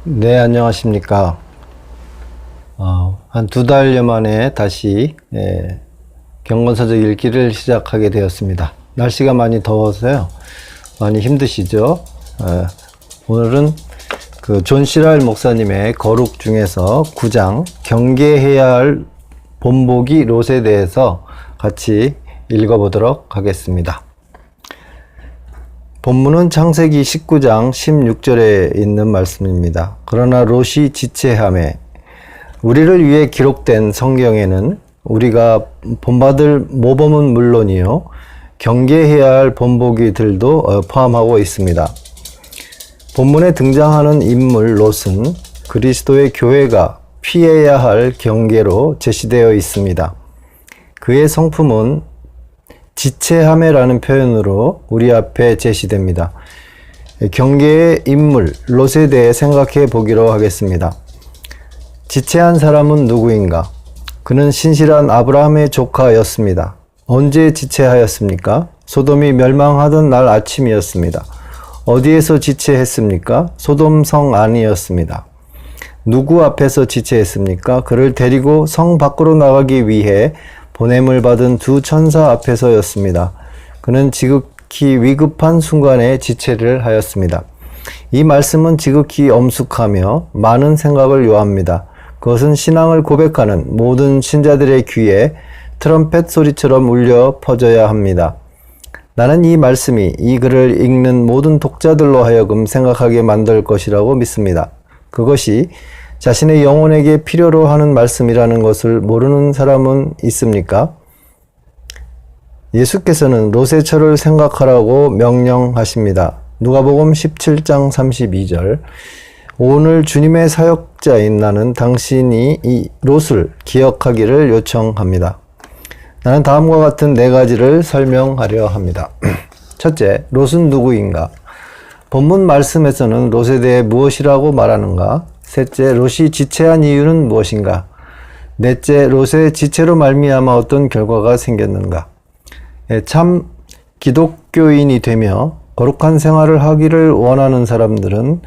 네, 안녕하십니까. 한 2달여 만에 다시 경건서적 읽기를 시작하게 되었습니다. 날씨가 많이 더워서요. 많이 힘드시죠? 오늘은 그 존 시랄 목사님의 거룩 중에서 9장 경계해야 할 본보기 롯에 대해서 같이 읽어보도록 하겠습니다. 본문은 창세기 19장 16절에 있는 말씀입니다. 그러나 롯이 지체하매, 우리를 위해 기록된 성경에는 우리가 본받을 모범은 물론이요 경계해야 할 본보기들도 포함하고 있습니다. 본문에 등장하는 인물 롯은 그리스도의 교회가 피해야 할 경계로 제시되어 있습니다. 그의 성품은 지체함이라는 표현으로 우리 앞에 제시됩니다. 경계의 인물 롯에 대해 생각해 보기로 하겠습니다. 지체한 사람은 누구인가? 그는 신실한 아브라함의 조카였습니다. 언제 지체하였습니까? 소돔이 멸망하던 날 아침이었습니다. 어디에서 지체했습니까? 소돔 성 안이었습니다. 누구 앞에서 지체했습니까? 그를 데리고 성 밖으로 나가기 위해 보냄을 받은 두 천사 앞에서였습니다. 그는 지극히 위급한 순간에 지체를 하였습니다. 이 말씀은 지극히 엄숙하며 많은 생각을 요합니다. 그것은 신앙을 고백하는 모든 신자들의 귀에 트럼펫 소리처럼 울려 퍼져야 합니다. 나는 이 말씀이 이 글을 읽는 모든 독자들로 하여금 생각하게 만들 것이라고 믿습니다. 그것이 자신의 영혼에게 필요로 하는 말씀이라는 것을 모르는 사람은 있습니까? 예수께서는 롯의 처를 생각하라고 명령하십니다. 누가복음 17장 32절. 오늘 주님의 사역자인 나는 당신이 이 롯을 기억하기를 요청합니다. 나는 다음과 같은 4가지를 설명하려 합니다. 첫째, 롯은 누구인가? 본문 말씀에서는 롯에 대해 무엇이라고 말하는가? 셋째, 롯이 지체한 이유는 무엇인가? 넷째, 롯의 지체로 말미암아 어떤 결과가 생겼는가? 참 기독교인이 되며 거룩한 생활을 하기를 원하는 사람들은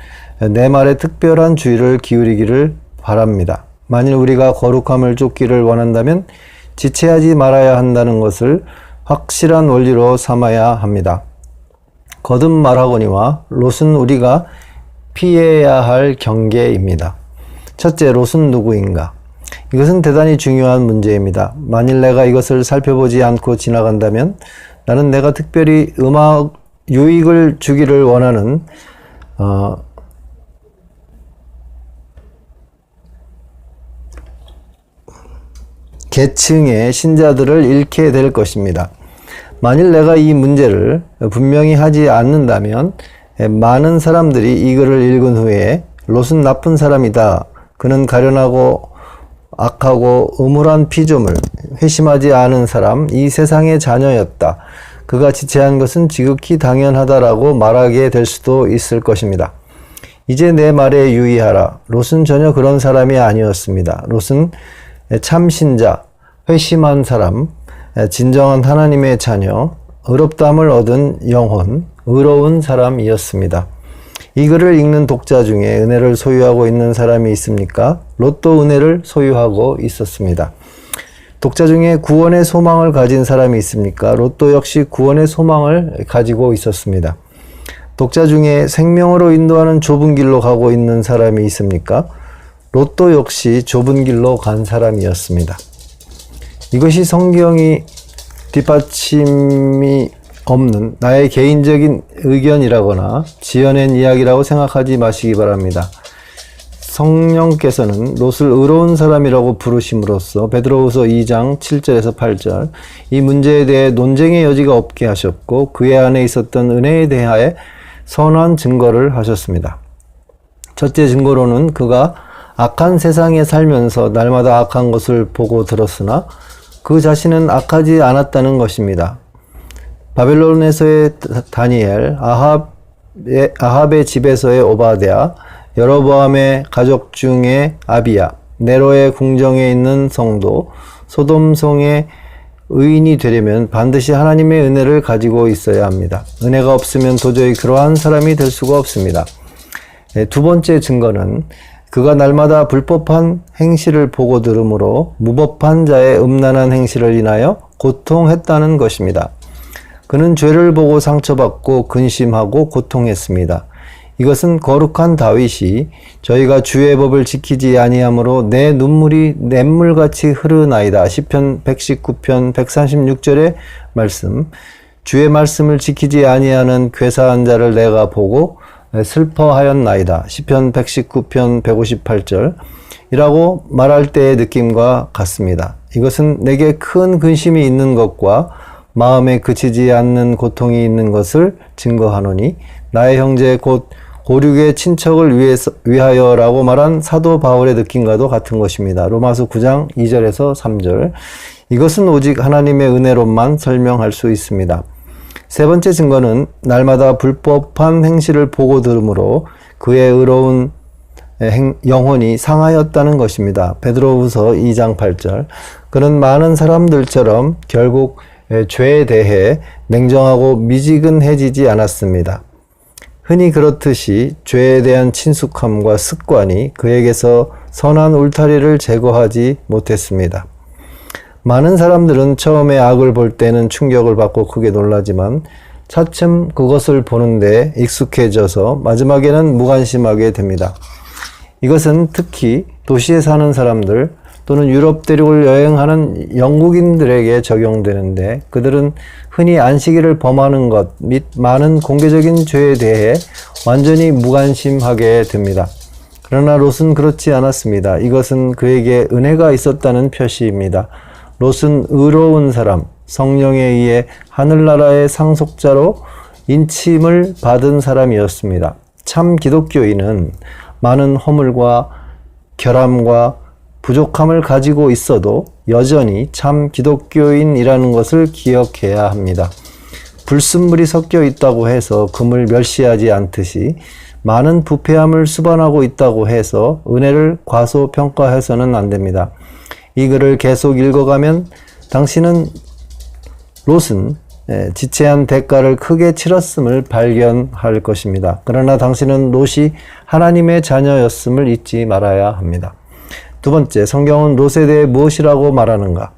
내 말에 특별한 주의를 기울이기를 바랍니다. 만일 우리가 거룩함을 쫓기를 원한다면 지체하지 말아야 한다는 것을 확실한 원리로 삼아야 합니다. 거듭 말하거니와 롯은 우리가 피해야 할 경계입니다. 첫째, 롯은 누구인가? 이것은 대단히 중요한 문제입니다. 만일 내가 이것을 살펴보지 않고 지나간다면 나는 내가 특별히 음악 유익을 주기를 원하는 계층의 신자들을 잃게 될 것입니다. 만일 내가 이 문제를 분명히 하지 않는다면 많은 사람들이 이 글을 읽은 후에 롯은 나쁜 사람이다. 그는 가련하고 악하고 음울한 피조물, 회심하지 않은 사람, 이 세상의 자녀였다. 그가 지체한 것은 지극히 당연하다라고 말하게 될 수도 있을 것입니다. 이제 내 말에 유의하라. 롯은 전혀 그런 사람이 아니었습니다. 롯은 참신자, 회심한 사람, 진정한 하나님의 자녀, 의롭다함을 얻은 영혼, 의로운 사람이었습니다. 이 글을 읽는 독자 중에 은혜를 소유하고 있는 사람이 있습니까? 롯도 은혜를 소유하고 있었습니다. 독자 중에 구원의 소망을 가진 사람이 있습니까? 롯도 역시 구원의 소망을 가지고 있었습니다. 독자 중에 생명으로 인도하는 좁은 길로 가고 있는 사람이 있습니까? 롯도 역시 좁은 길로 간 사람이었습니다. 이것이 성경이 뒷받침이 없는 나의 개인적인 의견이라거나 지어낸 이야기라고 생각하지 마시기 바랍니다. 성령께서는 롯을 의로운 사람이라고 부르심으로써 베드로후서 2장 7절에서 8절 이 문제에 대해 논쟁의 여지가 없게 하셨고 그의 안에 있었던 은혜에 대하여 선한 증거를 하셨습니다. 첫째 증거로는 그가 악한 세상에 살면서 날마다 악한 것을 보고 들었으나 그 자신은 악하지 않았다는 것입니다. 바벨론에서의 다니엘, 아합의 집에서의 오바댜, 여로보암의 가족 중에 아비야, 네로의 궁정에 있는 성도, 소돔성의 의인이 되려면 반드시 하나님의 은혜를 가지고 있어야 합니다. 은혜가 없으면 도저히 그러한 사람이 될 수가 없습니다. 두 번째 증거는 그가 날마다 불법한 행실을 보고 들으므로 무법한 자의 음란한 행실을 인하여 고통했다는 것입니다. 그는 죄를 보고 상처받고 근심하고 고통했습니다. 이것은 거룩한 다윗이 저희가 주의 법을 지키지 아니하므로 내 눈물이 냇물같이 흐르나이다. 시편 119편 136절의 말씀. 주의 말씀을 지키지 아니하는 괴사한 자를 내가 보고 슬퍼하였나이다. 시편 119편 158절 이라고 말할 때의 느낌과 같습니다. 이것은 내게 큰 근심이 있는 것과 마음에 그치지 않는 고통이 있는 것을 증거하노니 나의 형제 곧 고륙의 친척을 위하여라고 말한 사도 바울의 느낌과도 같은 것입니다. 로마서 9장 2절에서 3절. 이것은 오직 하나님의 은혜로만 설명할 수 있습니다. 세 번째 증거는 날마다 불법한 행실을 보고 들으므로 그의 의로운 영혼이 상하였다는 것입니다. 베드로후서 2장 8절. 그는 많은 사람들처럼 결국 죄에 대해 냉정하고 미지근해지지 않았습니다. 흔히 그렇듯이 죄에 대한 친숙함과 습관이 그에게서 선한 울타리를 제거하지 못했습니다. 많은 사람들은 처음에 악을 볼 때는 충격을 받고 크게 놀라지만 차츰 그것을 보는데 익숙해져서 마지막에는 무관심하게 됩니다. 이것은 특히 도시에 사는 사람들 또는 유럽 대륙을 여행하는 영국인들에게 적용되는데 그들은 흔히 안식일을 범하는 것 및 많은 공개적인 죄에 대해 완전히 무관심하게 됩니다. 그러나 롯은 그렇지 않았습니다. 이것은 그에게 은혜가 있었다는 표시입니다. 롯은 의로운 사람, 성령에 의해 하늘나라의 상속자로 인침을 받은 사람이었습니다. 참 기독교인은 많은 허물과 결함과 부족함을 가지고 있어도 여전히 참 기독교인이라는 것을 기억해야 합니다. 불순물이 섞여 있다고 해서 금을 멸시하지 않듯이 많은 부패함을 수반하고 있다고 해서 은혜를 과소평가해서는 안 됩니다. 이 글을 계속 읽어가면 당신은 롯은 지체한 대가를 크게 치렀음을 발견할 것입니다. 그러나 당신은 롯이 하나님의 자녀였음을 잊지 말아야 합니다. 두 번째, 성경은 롯에 대해 무엇이라고 말하는가?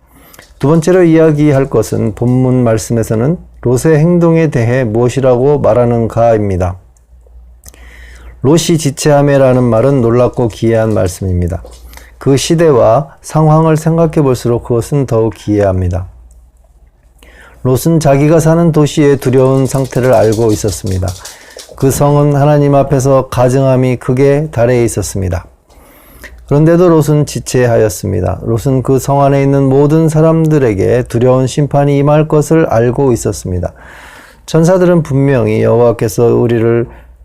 두 번째로 이야기할 것은 본문 말씀에서는 롯의 행동에 대해 무엇이라고 말하는가입니다. 롯이 지체함이라는 말은 놀랍고 기이한 말씀입니다. 그 시대와 상황을 생각해 볼수록 그것은 더욱 기이합니다. 롯은 자기가 사는 도시의 두려운 상태를 알고 있었습니다. 그 성은 하나님 앞에서 가증함이 극에 달해 있었습니다. 그런데도 롯은 지체하였습니다. 롯은 그 성 안에 있는 모든 사람들에게 두려운 심판이 임할 것을 알고 있었습니다. 천사들은 분명히 여호와께서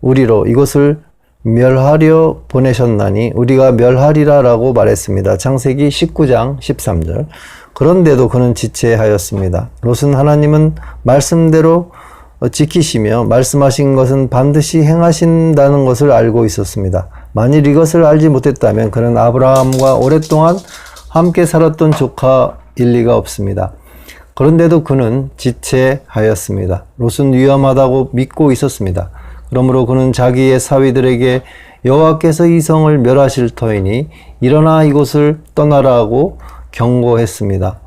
우리로 이곳을 멸하려 보내셨나니 우리가 멸하리라라고 말했습니다. 창세기 19장 13절. 그런데도 그는 지체하였습니다. 롯은 하나님은 말씀대로 지키시며 말씀하신 것은 반드시 행하신다는 것을 알고 있었습니다. 만일 이것을 알지 못했다면 그는 아브라함과 오랫동안 함께 살았던 조카일 리가 없습니다. 그런데도 그는 지체하였습니다. 롯은 위험하다고 믿고 있었습니다. 그러므로 그는 자기의 사위들에게 여호와께서 이 성을 멸하실 터이니 일어나 이곳을 떠나라고 경고했습니다.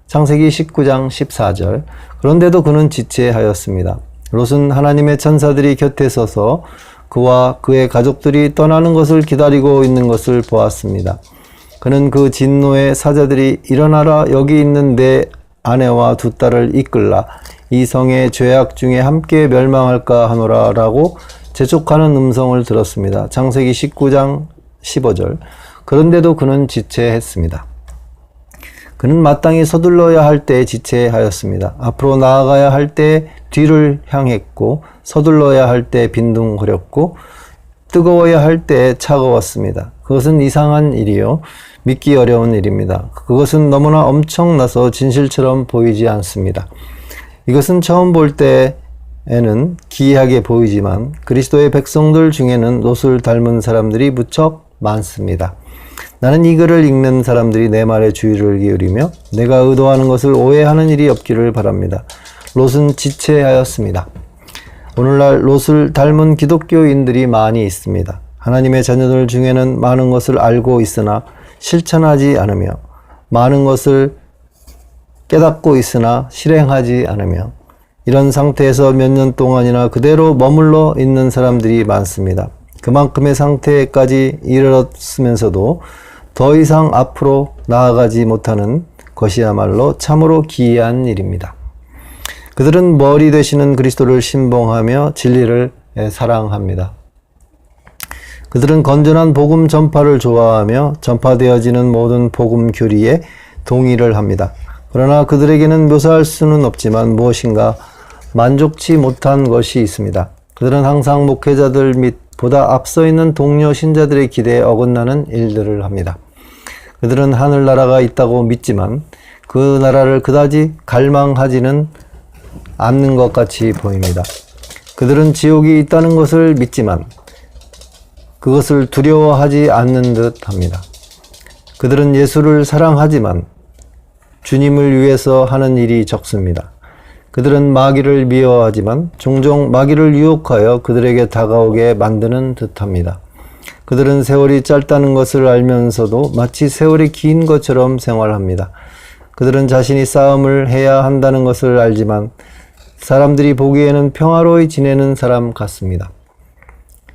창세기 19장 14절. 그런데도 그는 지체하였습니다. 롯은 하나님의 천사들이 곁에 서서 그와 그의 가족들이 떠나는 것을 기다리고 있는 것을 보았습니다. 그는 그 진노의 사자들이 일어나라, 여기 있는 내 아내와 두 딸을 이끌라, 이 성의 죄악 중에 함께 멸망할까 하노라 라고 재촉하는 음성을 들었습니다. 창세기 19장 15절. 그런데도 그는 지체했습니다. 그는 마땅히 서둘러야 할 때 지체하였습니다. 앞으로 나아가야 할 때 뒤를 향했고, 서둘러야 할 때 빈둥거렸고, 뜨거워야 할 때 차가웠습니다. 그것은 이상한 일이요, 믿기 어려운 일입니다. 그것은 너무나 엄청나서 진실처럼 보이지 않습니다. 이것은 처음 볼 때에는 기이하게 보이지만 그리스도의 백성들 중에는 롯을 닮은 사람들이 무척 많습니다. 나는 이 글을 읽는 사람들이 내 말에 주의를 기울이며 내가 의도하는 것을 오해하는 일이 없기를 바랍니다. 롯은 지체하였습니다. 오늘날 롯을 닮은 기독교인들이 많이 있습니다. 하나님의 자녀들 중에는 많은 것을 알고 있으나 실천하지 않으며 많은 것을 깨닫고 있으나 실행하지 않으며 이런 상태에서 몇 년 동안이나 그대로 머물러 있는 사람들이 많습니다. 그만큼의 상태까지 이르렀으면서도 더 이상 앞으로 나아가지 못하는 것이야말로 참으로 기이한 일입니다. 그들은 머리 되시는 그리스도를 신봉하며 진리를 사랑합니다. 그들은 건전한 복음 전파를 좋아하며 전파되어지는 모든 복음 교리에 동의를 합니다. 그러나 그들에게는 묘사할 수는 없지만 무엇인가 만족치 못한 것이 있습니다. 그들은 항상 목회자들 및 보다 앞서 있는 동료 신자들의 기대에 어긋나는 일들을 합니다. 그들은 하늘나라가 있다고 믿지만 그 나라를 그다지 갈망하지는 않는 것 같이 보입니다. 그들은 지옥이 있다는 것을 믿지만 그것을 두려워하지 않는 듯 합니다. 그들은 예수를 사랑하지만 주님을 위해서 하는 일이 적습니다. 그들은 마귀를 미워하지만 종종 마귀를 유혹하여 그들에게 다가오게 만드는 듯합니다. 그들은 세월이 짧다는 것을 알면서도 마치 세월이 긴 것처럼 생활합니다. 그들은 자신이 싸움을 해야 한다는 것을 알지만 사람들이 보기에는 평화로이 지내는 사람 같습니다.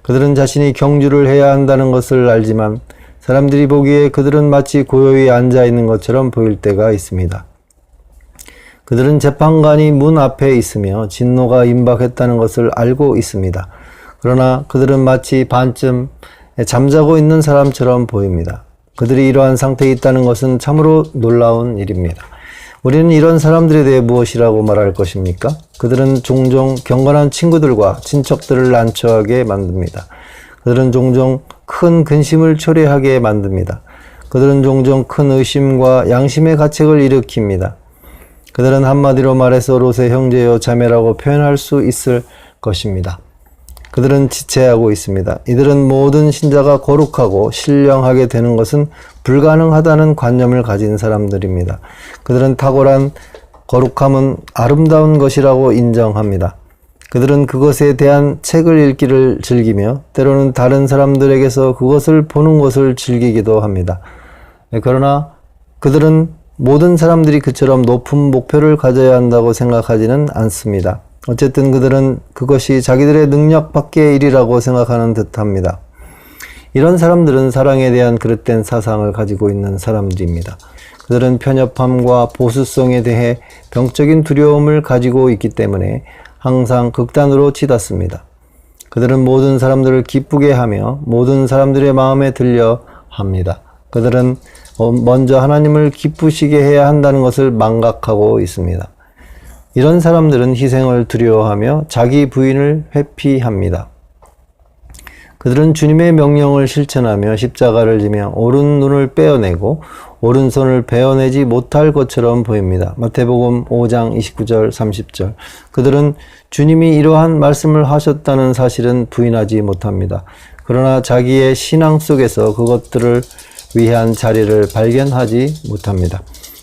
그들은 자신이 경주를 해야 한다는 것을 알지만 사람들이 보기에 그들은 마치 고요히 앉아 있는 것처럼 보일 때가 있습니다. 그들은 재판관이 문 앞에 있으며 진노가 임박했다는 것을 알고 있습니다. 그러나 그들은 마치 반쯤 잠자고 있는 사람처럼 보입니다. 그들이 이러한 상태에 있다는 것은 참으로 놀라운 일입니다. 우리는 이런 사람들에 대해 무엇이라고 말할 것입니까? 그들은 종종 경건한 친구들과 친척들을 난처하게 만듭니다. 그들은 종종 큰 근심을 초래하게 만듭니다. 그들은 종종 큰 의심과 양심의 가책을 일으킵니다. 그들은 한마디로 말해서 롯의 형제요 자매라고 표현할 수 있을 것입니다. 그들은 지체하고 있습니다. 이들은 모든 신자가 거룩하고 신령하게 되는 것은 불가능하다는 관념을 가진 사람들입니다. 그들은 탁월한 거룩함은 아름다운 것이라고 인정합니다. 그들은 그것에 대한 책을 읽기를 즐기며 때로는 다른 사람들에게서 그것을 보는 것을 즐기기도 합니다. 그러나 그들은 모든 사람들이 그처럼 높은 목표를 가져야 한다고 생각하지는 않습니다. 어쨌든 그들은 그것이 자기들의 능력 밖의 일이라고 생각하는 듯합니다. 이런 사람들은 사랑에 대한 그릇된 사상을 가지고 있는 사람들입니다. 그들은 편협함과 보수성에 대해 병적인 두려움을 가지고 있기 때문에 항상 극단으로 치닫습니다. 그들은 모든 사람들을 기쁘게 하며 모든 사람들의 마음에 들려 합니다. 그들은 먼저 하나님을 기쁘시게 해야 한다는 것을 망각하고 있습니다. 이런 사람들은 희생을 두려워하며 자기 부인을 회피합니다. 그들은 주님의 명령을 실천하며 십자가를 지며 오른 눈을 빼어내고 오른손을 베어내지 못할 것처럼 보입니다. 마태복음 5장 29절 30절. 그들은 주님이 이러한 말씀을 하셨다는 사실은 부인하지 못합니다. 그러나 자기의 신앙 속에서 그것들을 위한 자리를 발견하지 못합니다.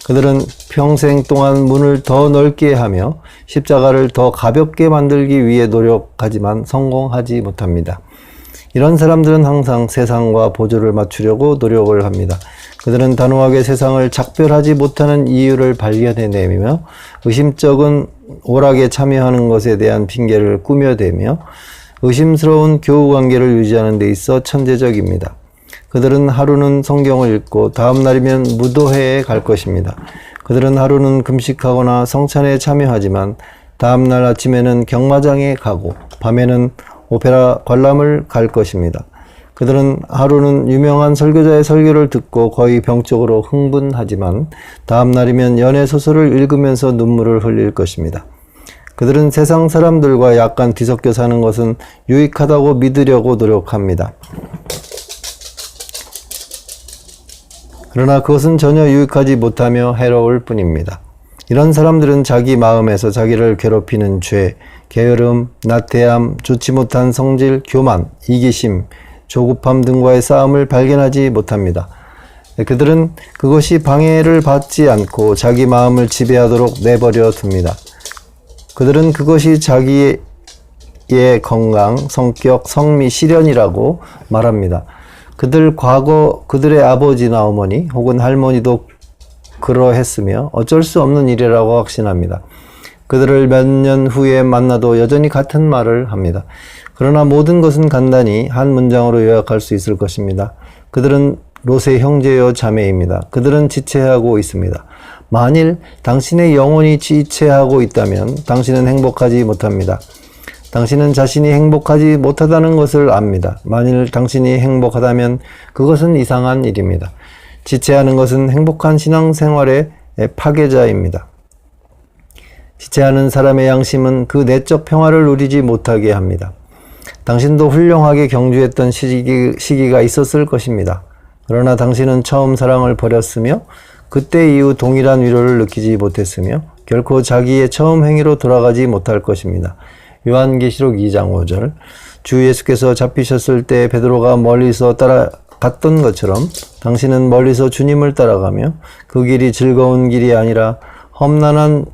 그들은 평생 동안 문을 더 넓게 하며 십자가를 더 가볍게 만들기 위해 노력하지만 성공하지 못합니다. 이런 사람들은 항상 세상과 보조를 맞추려고 노력을 합니다. 그들은 단호하게 세상을 작별하지 못하는 이유를 발견해내며 의심쩍은 오락에 참여하는 것에 대한 핑계를 꾸며대며 의심스러운 교우관계를 유지하는 데 있어 천재적입니다. 그들은 하루는 성경을 읽고 다음 날이면 무도회에 갈 것입니다. 그들은 하루는 금식하거나 성찬에 참여하지만 다음 날 아침에는 경마장에 가고 밤에는 오페라 관람을 갈 것입니다. 그들은 하루는 유명한 설교자의 설교를 듣고 거의 병적으로 흥분하지만 다음 날이면 연애 소설을 읽으면서 눈물을 흘릴 것입니다. 그들은 세상 사람들과 약간 뒤섞여 사는 것은 유익하다고 믿으려고 노력합니다. 그러나 그것은 전혀 유익하지 못하며 해로울 뿐입니다. 이런 사람들은 자기 마음에서 자기를 괴롭히는 죄, 게으름, 나태함, 좋지 못한 성질, 교만, 이기심, 조급함 등과의 싸움을 발견하지 못합니다. 그들은 그것이 방해를 받지 않고 자기 마음을 지배하도록 내버려 둡니다. 그들은 그것이 자기의 의 건강, 성격, 성미, 실현이라고 말합니다. 과거 그들의 아버지나 어머니 혹은 할머니도 그러했으며 어쩔 수 없는 일이라고 확신합니다. 그들을 몇 년 후에 만나도 여전히 같은 말을 합니다. 그러나 모든 것은 간단히 한 문장으로 요약할 수 있을 것입니다. 그들은 롯의 형제요 자매입니다. 그들은 지체하고 있습니다. 만일 당신의 영혼이 지체하고 있다면 당신은 행복하지 못합니다. 당신은 자신이 행복하지 못하다는 것을 압니다. 만일 당신이 행복하다면 그것은 이상한 일입니다. 지체하는 것은 행복한 신앙생활의 파괴자입니다. 지체하는 사람의 양심은 그 내적 평화를 누리지 못하게 합니다. 당신도 훌륭하게 경주했던 시기가 있었을 것입니다. 그러나 당신은 처음 사랑을 버렸으며 그때 이후 동일한 위로를 느끼지 못했으며 결코 자기의 처음 행위로 돌아가지 못할 것입니다. 요한계시록 2장 5절. 주 예수께서 잡히셨을 때 베드로가 멀리서 따라갔던 것처럼 당신은 멀리서 주님을 따라가며 그 길이 즐거운 길이 아니라 험난한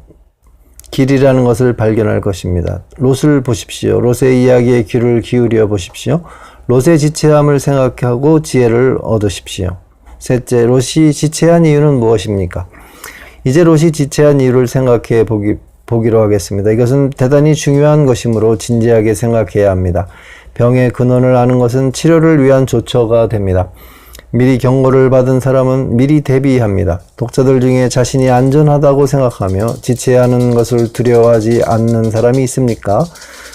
길이라는 것을 발견할 것입니다. 롯을 보십시오. 롯의 이야기에 귀를 기울여 보십시오. 롯의 지체함을 생각하고 지혜를 얻으십시오. 셋째, 롯이 지체한 이유는 무엇입니까? 이제 롯이 지체한 이유를 생각해 보기로 하겠습니다. 이것은 대단히 중요한 것이므로 진지하게 생각해야 합니다. 병의 근원을 아는 것은 치료를 위한 조처가 됩니다. 미리 경고를 받은 사람은 미리 대비합니다. 독자들 중에 자신이 안전하다고 생각하며 지체하는 것을 두려워하지 않는 사람이 있습니까?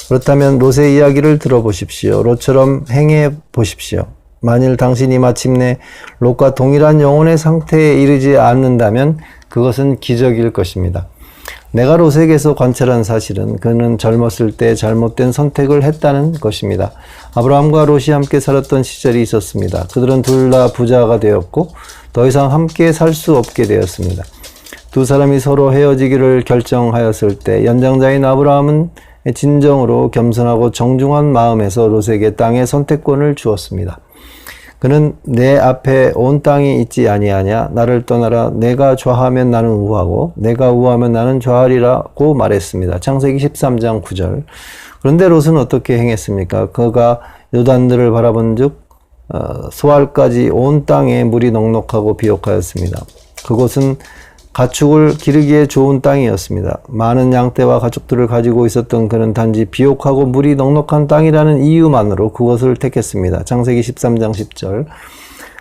그렇다면 롯의 이야기를 들어보십시오. 롯처럼 행해 보십시오. 만일 당신이 마침내 롯과 동일한 영혼의 상태에 이르지 않는다면 그것은 기적일 것입니다. 내가 롯에게서 관찰한 사실은 그는 젊었을 때 잘못된 선택을 했다는 것입니다. 아브라함과 롯이 함께 살았던 시절이 있었습니다. 그들은 둘 다 부자가 되었고 더 이상 함께 살 수 없게 되었습니다. 두 사람이 서로 헤어지기를 결정하였을 때 연장자인 아브라함은 진정으로 겸손하고 정중한 마음에서 롯에게 땅의 선택권을 주었습니다. 그는 내 앞에 온 땅이 있지 아니하냐? 나를 떠나라. 내가 좌하면 나는 우하고 내가 우하면 나는 좌하리라고 말했습니다. 창세기 13장 9절. 그런데 롯은 어떻게 행했습니까? 그가 요단들을 바라본 즉 소알까지 온 땅에 물이 넉넉하고 비옥하였습니다. 그곳은 가축을 기르기에 좋은 땅이었습니다. 많은 양떼와 가축들을 가지고 있었던 그는 단지 비옥하고 물이 넉넉한 땅이라는 이유만으로 그것을 택했습니다. 창세기 13장 10절.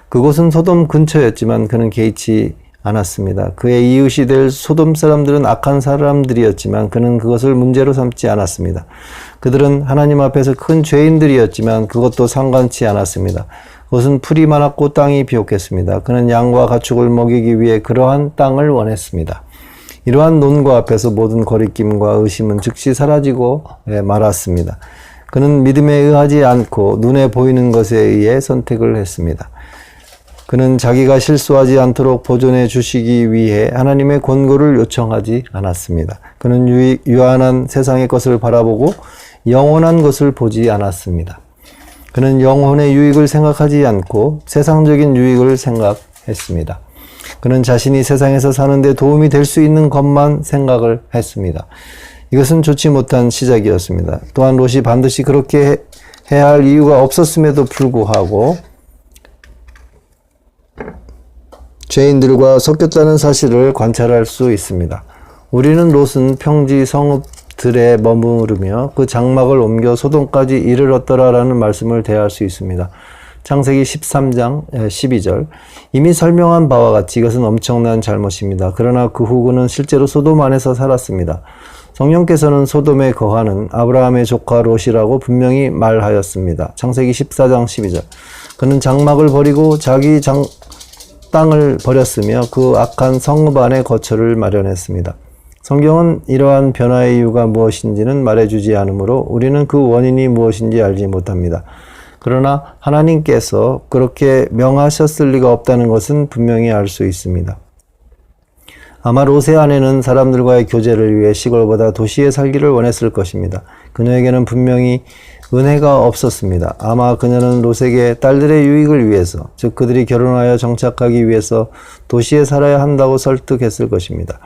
그곳은 소돔 근처였지만 그는 개의치 않았습니다. 그의 이웃이 될 소돔 사람들은 악한 사람들이었지만 그는 그것을 문제로 삼지 않았습니다. 그들은 하나님 앞에서 큰 죄인들이었지만 그것도 상관치 않았습니다. 그것은 풀이 많았고 땅이 비옥했습니다. 그는 양과 가축을 먹이기 위해 그러한 땅을 원했습니다. 이러한 논과 앞에서 모든 거리낌과 의심은 즉시 사라지고 말았습니다. 그는 믿음에 의하지 않고 눈에 보이는 것에 의해 선택을 했습니다. 그는 자기가 실수하지 않도록 보존해 주시기 위해 하나님의 권고를 요청하지 않았습니다. 그는 유한한 세상의 것을 바라보고 영원한 것을 보지 않았습니다. 그는 영혼의 유익을 생각하지 않고 세상적인 유익을 생각했습니다. 그는 자신이 세상에서 사는데 도움이 될 수 있는 것만 생각을 했습니다. 이것은 좋지 못한 시작이었습니다. 또한 롯이 반드시 그렇게 해야 할 이유가 없었음에도 불구하고 죄인들과 섞였다는 사실을 관찰할 수 있습니다. 우리는 롯은 평지 성읍들에 머무르며 그 장막을 옮겨 소돔까지 이르렀더라라는 말씀을 대할 수 있습니다. 창세기 13장 12절. 이미 설명한 바와 같이 이것은 엄청난 잘못입니다. 그러나 그 후 그는 실제로 소돔 안에서 살았습니다. 성령께서는 소돔에 거하는 아브라함의 조카 롯이라고 분명히 말하였습니다. 창세기 14장 12절. 그는 장막을 버리고 자기 땅을 버렸으며 그 악한 성읍 안에 거처를 마련했습니다. 성경은 이러한 변화의 이유가 무엇인지는 말해주지 않으므로 우리는 그 원인이 무엇인지 알지 못합니다. 그러나 하나님께서 그렇게 명하셨을 리가 없다는 것은 분명히 알 수 있습니다. 아마 롯의 아내는 사람들과의 교제를 위해 시골보다 도시에 살기를 원했을 것입니다. 그녀에게는 분명히 은혜가 없었습니다. 아마 그녀는 롯에게 딸들의 유익을 위해서, 즉 그들이 결혼하여 정착하기 위해서 도시에 살아야 한다고 설득했을 것입니다.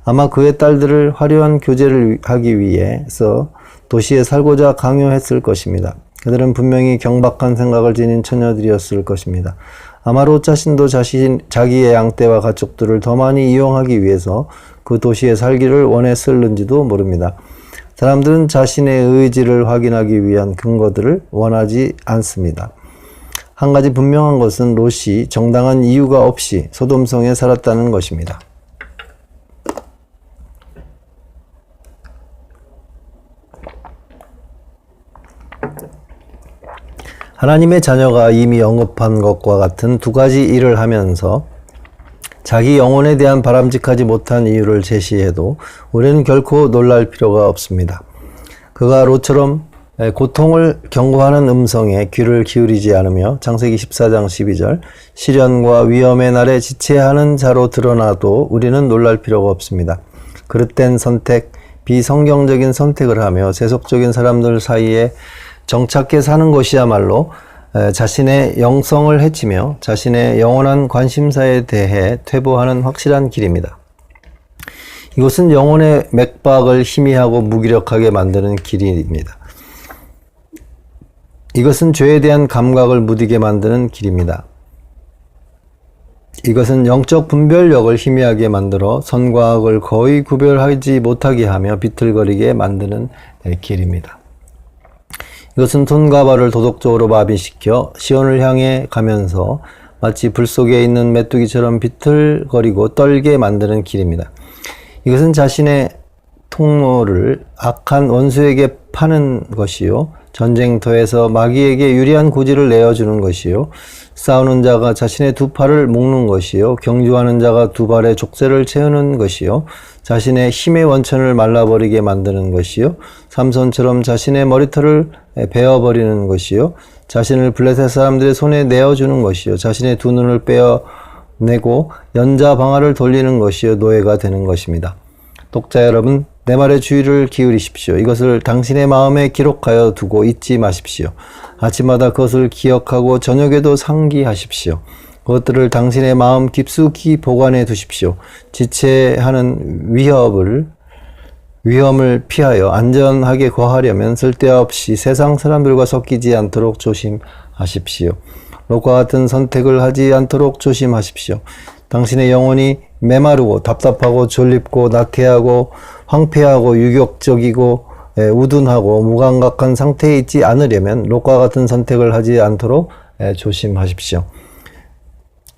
아마 그의 딸들을 화려한 교제를 하기 위해서 도시에 살고자 강요했을 것입니다. 그들은 분명히 경박한 생각을 지닌 처녀들이었을 것입니다. 아마 롯 자신도 자기의 양떼와 가축들을 더 많이 이용하기 위해서 그 도시에 살기를 원했을는지도 모릅니다. 사람들은 자신의 의지를 확인하기 위한 근거들을 원하지 않습니다. 한 가지 분명한 것은 롯이 정당한 이유가 없이 소돔성에 살았다는 것입니다. 하나님의 자녀가 이미 언급한 것과 같은 두 가지 일을 하면서 자기 영혼에 대한 바람직하지 못한 이유를 제시해도 우리는 결코 놀랄 필요가 없습니다. 그가 롯처럼 고통을 경고하는 음성에 귀를 기울이지 않으며 창세기 14장 12절 시련과 위험의 날에 지체하는 자로 드러나도 우리는 놀랄 필요가 없습니다. 그릇된 선택, 비성경적인 선택을 하며 세속적인 사람들 사이에 정착해 사는 것이야말로 자신의 영성을 해치며 자신의 영원한 관심사에 대해 퇴보하는 확실한 길입니다. 이것은 영혼의 맥박을 희미하고 무기력하게 만드는 길입니다. 이것은 죄에 대한 감각을 무디게 만드는 길입니다. 이것은 영적 분별력을 희미하게 만들어 선과 악을 거의 구별하지 못하게 하며 비틀거리게 만드는 길입니다. 이것은 돈과 발을 도덕적으로 마비시켜 시온을 향해 가면서 마치 불 속에 있는 메뚜기처럼 비틀거리고 떨게 만드는 길입니다. 이것은 자신의 통로를 악한 원수에게 파는 것이요, 전쟁터에서 마귀에게 유리한 고지를 내어주는 것이요, 싸우는 자가 자신의 두 팔을 묶는 것이요, 경주하는 자가 두 발에 족쇄를 채우는 것이요, 자신의 힘의 원천을 말라버리게 만드는 것이요, 삼손처럼 자신의 머리털을 베어버리는 것이요, 자신을 블레셋 사람들의 손에 내어주는 것이요, 자신의 두 눈을 빼어내고 연자 방아를 돌리는 것이요, 노예가 되는 것입니다. 독자 여러분, 내 말에 주의를 기울이십시오. 이것을 당신의 마음에 기록하여 두고 잊지 마십시오. 아침마다 그것을 기억하고 저녁에도 상기하십시오. 그것들을 당신의 마음 깊숙이 보관해 두십시오. 지체하는 위험을 피하여 안전하게 거하려면 쓸데없이 세상 사람들과 섞이지 않도록 조심하십시오. 롯과 같은 선택을 하지 않도록 조심하십시오. 당신의 영혼이 메마르고 답답하고 졸립고 나태하고 황폐하고 유격적이고 우둔하고 무감각한 상태에 있지 않으려면 롯과 같은 선택을 하지 않도록 조심하십시오.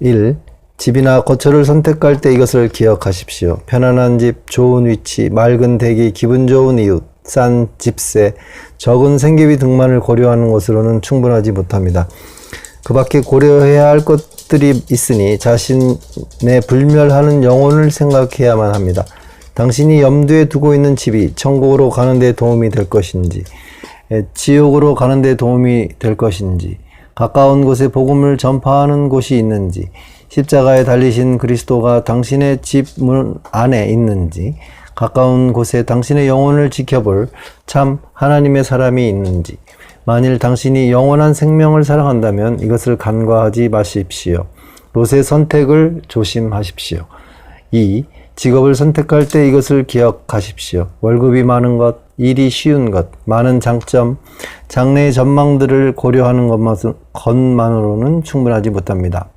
1. 집이나 거처를 선택할 때 이것을 기억하십시오. 편안한 집, 좋은 위치, 맑은 대기, 기분 좋은 이웃, 싼 집세, 적은 생계비 등만을 고려하는 것으로는 충분하지 못합니다. 그 밖에 고려해야 할 것들이 있으니 자신의 불멸하는 영혼을 생각해야만 합니다. 당신이 염두에 두고 있는 집이 천국으로 가는 데 도움이 될 것인지, 지옥으로 가는 데 도움이 될 것인지, 가까운 곳에 복음을 전파하는 곳이 있는지, 십자가에 달리신 그리스도가 당신의 집 문 안에 있는지, 가까운 곳에 당신의 영혼을 지켜볼 참 하나님의 사람이 있는지, 만일 당신이 영원한 생명을 사랑한다면 이것을 간과하지 마십시오. 롯의 선택을 조심하십시오. 2. 직업을 선택할 때 이것을 기억하십시오. 월급이 많은 것, 일이 쉬운 것, 많은 장점, 장래의 전망들을 고려하는 것만으로는 충분하지 못합니다.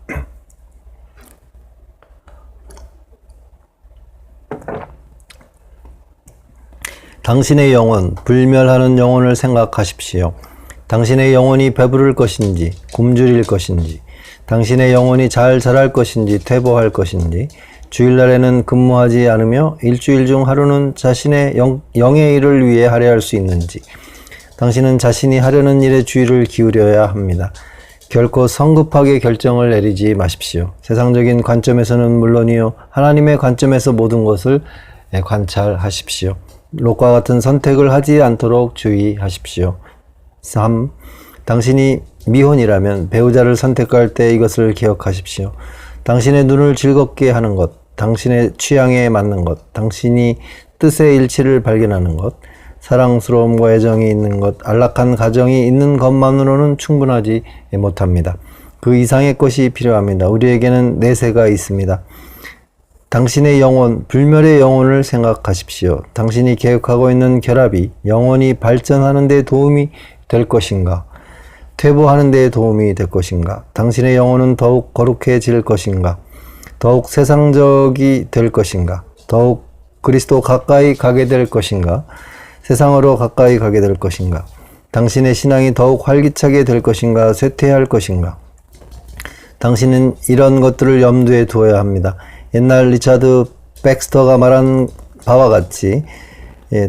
당신의 영혼, 불멸하는 영혼을 생각하십시오. 당신의 영혼이 배부를 것인지, 굶주릴 것인지, 당신의 영혼이 잘 자랄 것인지, 퇴보할 것인지, 주일날에는 근무하지 않으며 일주일 중 하루는 자신의 영의 일을 위해 할애할 수 있는지, 당신은 자신이 하려는 일에 주의를 기울여야 합니다. 결코 성급하게 결정을 내리지 마십시오. 세상적인 관점에서는 물론이요, 하나님의 관점에서 모든 것을 관찰하십시오. 롯과 같은 선택을 하지 않도록 주의하십시오. 3. 당신이 미혼이라면 배우자를 선택할 때 이것을 기억하십시오. 당신의 눈을 즐겁게 하는 것, 당신의 취향에 맞는 것, 당신이 뜻의 일치를 발견하는 것, 사랑스러움과 애정이 있는 것, 안락한 가정이 있는 것만으로는 충분하지 못합니다. 그 이상의 것이 필요합니다. 우리에게는 내세가 있습니다. 당신의 영혼, 불멸의 영혼을 생각하십시오. 당신이 계획하고 있는 결합이 영혼이 발전하는 데 도움이 될 것인가? 퇴보하는 데 도움이 될 것인가? 당신의 영혼은 더욱 거룩해질 것인가? 더욱 세상적이 될 것인가? 더욱 그리스도 가까이 가게 될 것인가? 세상으로 가까이 가게 될 것인가? 당신의 신앙이 더욱 활기차게 될 것인가? 쇠퇴할 것인가? 당신은 이런 것들을 염두에 두어야 합니다. 옛날 리차드 백스터가 말한 바와 같이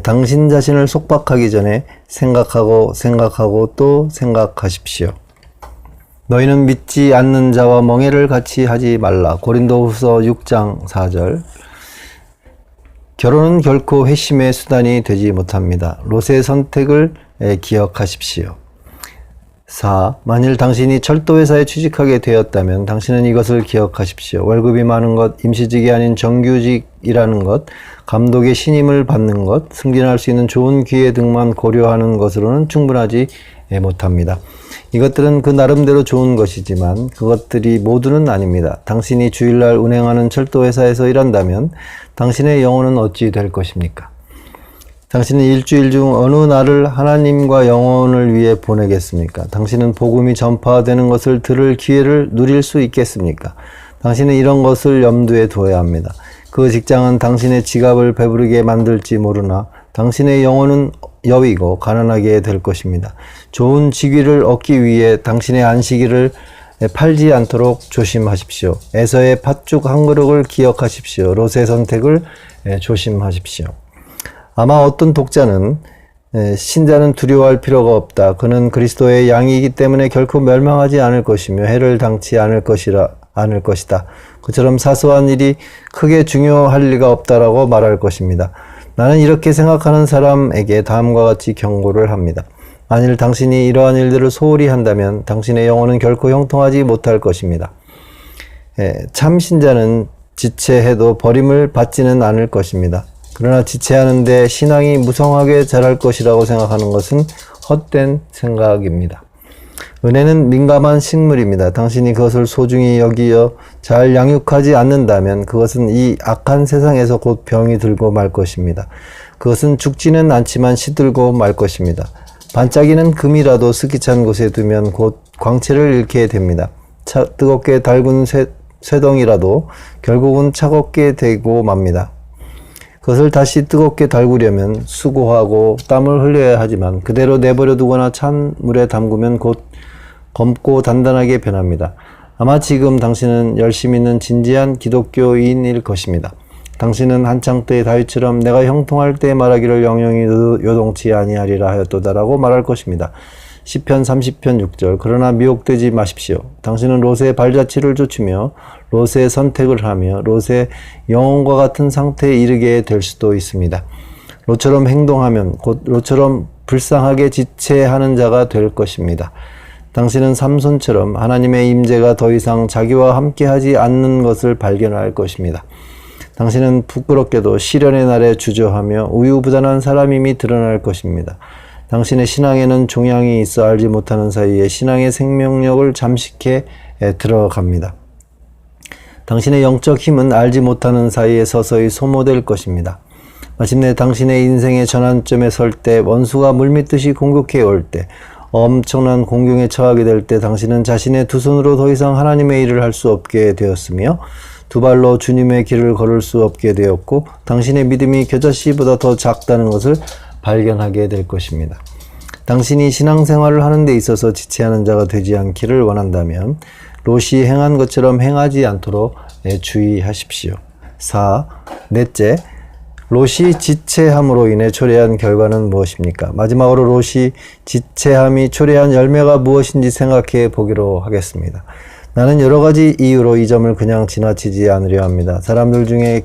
당신 자신을 속박하기 전에 생각하고 또 생각하십시오. 너희는 믿지 않는 자와 멍에를 같이 하지 말라. 고린도후서 6장 4절. 결혼은 결코 회심의 수단이 되지 못합니다. 롯의 선택을 기억하십시오. 4. 만일 당신이 철도회사에 취직하게 되었다면 당신은 이것을 기억하십시오. 월급이 많은 것, 임시직이 아닌 정규직이라는 것, 감독의 신임을 받는 것, 승진할 수 있는 좋은 기회 등만 고려하는 것으로는 충분하지 못합니다. 이것들은 그 나름대로 좋은 것이지만 그것들이 모두는 아닙니다. 당신이 주일날 운행하는 철도회사에서 일한다면 당신의 영혼은 어찌 될 것입니까? 당신은 일주일 중 어느 날을 하나님과 영혼을 위해 보내겠습니까? 당신은 복음이 전파되는 것을 들을 기회를 누릴 수 있겠습니까? 당신은 이런 것을 염두에 두어야 합니다. 그 직장은 당신의 지갑을 배부르게 만들지 모르나 당신의 영혼은 여위고 가난하게 될 것입니다. 좋은 직위를 얻기 위해 당신의 안식일을 팔지 않도록 조심하십시오. 에서의 팥죽 한 그릇을 기억하십시오. 롯의 선택을 조심하십시오. 아마 어떤 독자는 신자는 두려워할 필요가 없다. 그는 그리스도의 양이기 때문에 결코 멸망하지 않을 것이며 해를 당치 않을 것이다. 그처럼 사소한 일이 크게 중요할 리가 없다라고 말할 것입니다. 나는 이렇게 생각하는 사람에게 다음과 같이 경고를 합니다. 만일 당신이 이러한 일들을 소홀히 한다면 당신의 영혼은 결코 형통하지 못할 것입니다. 참 신자는 지체해도 버림을 받지는 않을 것입니다. 그러나 지체하는데 신앙이 무성하게 자랄 것이라고 생각하는 것은 헛된 생각입니다. 은혜는 민감한 식물입니다. 당신이 그것을 소중히 여기어 잘 양육하지 않는다면 그것은 이 악한 세상에서 곧 병이 들고 말 것입니다. 그것은 죽지는 않지만 시들고 말 것입니다. 반짝이는 금이라도 습기 찬 곳에 두면 곧 광채를 잃게 됩니다. 뜨겁게 달군 쇠덩이라도 결국은 차갑게 되고 맙니다. 그것을 다시 뜨겁게 달구려면 수고하고 땀을 흘려야 하지만 그대로 내버려 두거나 찬 물에 담그면 곧 검고 단단하게 변합니다. 아마 지금 당신은 열심 있는 진지한 기독교인일 것입니다. 당신은 한창 때의 다윗처럼 내가 형통할 때 말하기를 영영이 요동치 아니하리라 하였도다라고 말할 것입니다. 시편 30편 6절. 그러나 미혹되지 마십시오. 당신은 롯의 발자취를 쫓으며 롯의 선택을 하며 롯의 영혼과 같은 상태에 이르게 될 수도 있습니다. 롯처럼 행동하면 곧 롯처럼 불쌍하게 지체하는 자가 될 것입니다. 당신은 삼손처럼 하나님의 임재가 더 이상 자기와 함께하지 않는 것을 발견할 것입니다. 당신은 부끄럽게도 시련의 날에 주저하며 우유부단한 사람임이 드러날 것입니다. 당신의 신앙에는 종양이 있어 알지 못하는 사이에 신앙의 생명력을 잠식해 들어갑니다. 당신의 영적 힘은 알지 못하는 사이에 서서히 소모될 것입니다. 마침내 당신의 인생의 전환점에 설 때, 원수가 물밀듯이 공격해 올 때, 엄청난 공경에 처하게 될 때 당신은 자신의 두 손으로 더 이상 하나님의 일을 할 수 없게 되었으며 두 발로 주님의 길을 걸을 수 없게 되었고 당신의 믿음이 겨자씨보다 더 작다는 것을 발견하게 될 것입니다. 당신이 신앙생활을 하는 데 있어서 지체하는 자가 되지 않기를 원한다면 롯이 행한 것처럼 행하지 않도록 주의하십시오. 4. 넷째, 롯이 지체함으로 인해 초래한 결과는 무엇입니까? 마지막으로 롯이 지체함이 초래한 열매가 무엇인지 생각해 보기로 하겠습니다. 나는 여러 가지 이유로 이 점을 그냥 지나치지 않으려 합니다. 사람들 중에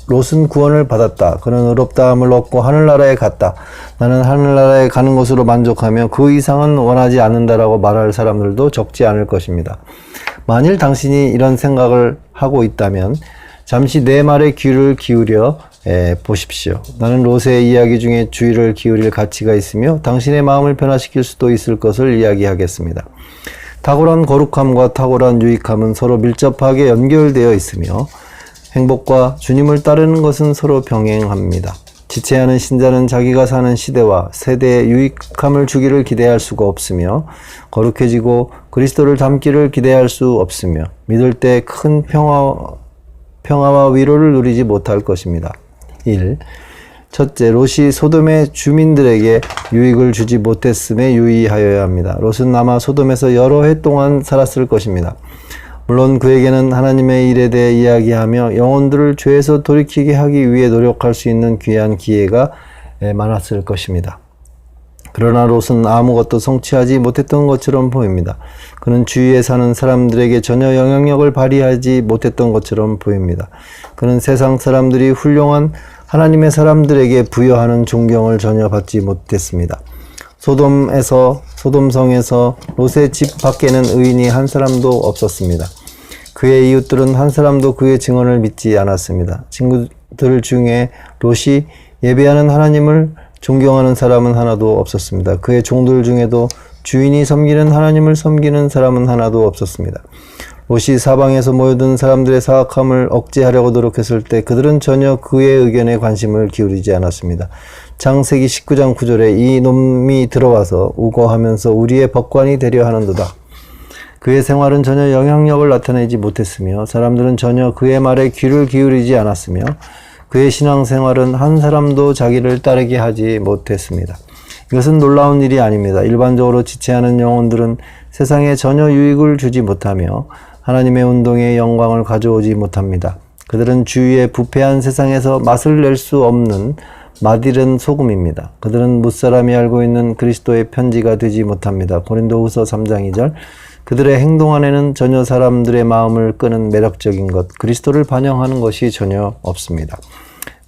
롯은 구원을 받았다. 그는 의롭다함을 얻고 하늘나라에 갔다. 나는 하늘나라에 가는 것으로 만족하며 그 이상은 원하지 않는다라고 말할 사람들도 적지 않을 것입니다. 만일 당신이 이런 생각을 하고 있다면 잠시 내 말에 귀를 기울여 보십시오. 나는 롯의 이야기 중에 주의를 기울일 가치가 있으며 당신의 마음을 변화시킬 수도 있을 것을 이야기하겠습니다. 탁월한 거룩함과 탁월한 유익함은 서로 밀접하게 연결되어 있으며 행복과 주님을 따르는 것은 서로 병행합니다. 지체하는 신자는 자기가 사는 시대와 세대에 유익함을 주기를 기대할 수가 없으며 거룩해지고 그리스도를 닮기를 기대할 수 없으며 믿을 때 큰 평화와 위로를 누리지 못할 것입니다. 1. 첫째, 롯이 소돔의 주민들에게 유익을 주지 못했음에 유의하여야 합니다. 롯은 아마 소돔에서 여러 해 동안 살았을 것입니다. 물론 그에게는 하나님의 일에 대해 이야기하며 영혼들을 죄에서 돌이키게 하기 위해 노력할 수 있는 귀한 기회가 많았을 것입니다. 그러나 롯은 아무것도 성취하지 못했던 것처럼 보입니다. 그는 주위에 사는 사람들에게 전혀 영향력을 발휘하지 못했던 것처럼 보입니다. 그는 세상 사람들이 훌륭한 하나님의 사람들에게 부여하는 존경을 전혀 받지 못했습니다. 소돔성에서 롯의 집 밖에는 의인이 한 사람도 없었습니다. 그의 이웃들은 한 사람도 그의 증언을 믿지 않았습니다. 친구들 중에 롯이 예배하는 하나님을 존경하는 사람은 하나도 없었습니다. 그의 종들 중에도 주인이 섬기는 하나님을 섬기는 사람은 하나도 없었습니다. 롯이 사방에서 모여든 사람들의 사악함을 억제하려고 노력했을 때 그들은 전혀 그의 의견에 관심을 기울이지 않았습니다. 창세기 19장 9절에 이 놈이 들어와서 우거하면서 우리의 법관이 되려 하는도다. 그의 생활은 전혀 영향력을 나타내지 못했으며 사람들은 전혀 그의 말에 귀를 기울이지 않았으며 그의 신앙생활은 한 사람도 자기를 따르게 하지 못했습니다. 이것은 놀라운 일이 아닙니다. 일반적으로 지체하는 영혼들은 세상에 전혀 유익을 주지 못하며 하나님의 운동에 영광을 가져오지 못합니다. 그들은 주위의 부패한 세상에서 맛을 낼 수 없는 맛이른 소금입니다. 그들은 무사람이 알고 있는 그리스도의 편지가 되지 못합니다. 고린도후서 3장 2절. 그들의 행동 안에는 전혀 사람들의 마음을 끄는 매력적인 것, 그리스도를 반영하는 것이 전혀 없습니다.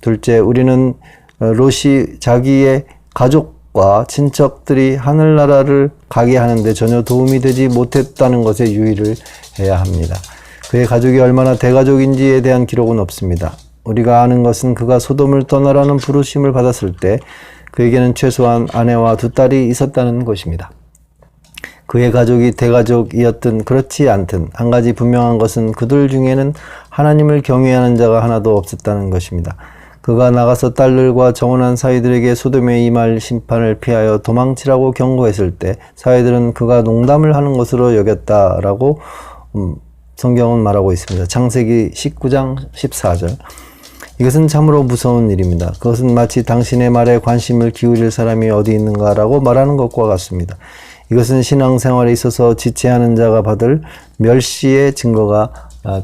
둘째, 우리는 롯이 자기의 가족과 친척들이 하늘나라를 가게 하는데 전혀 도움이 되지 못했다는 것에 유의를 해야 합니다. 그의 가족이 얼마나 대가족인지에 대한 기록은 없습니다. 우리가 아는 것은 그가 소돔을 떠나라는 부르심을 받았을 때 그에게는 최소한 아내와 2딸이 있었다는 것입니다. 그의 가족이 대가족이었든 그렇지 않든 한 가지 분명한 것은 그들 중에는 하나님을 경외하는 자가 하나도 없었다는 것입니다. 그가 나가서 딸들과 정혼한 사위들에게 소돔에 임할 심판을 피하여 도망치라고 경고했을 때 사위들은 그가 농담을 하는 것으로 여겼다라고 성경은 말하고 있습니다. 창세기 19장 14절. 이것은 참으로 무서운 일입니다. 그것은 마치 당신의 말에 관심을 기울일 사람이 어디 있는가라고 말하는 것과 같습니다. 이것은 신앙생활에 있어서 지체하는 자가 받을 멸시의 증거가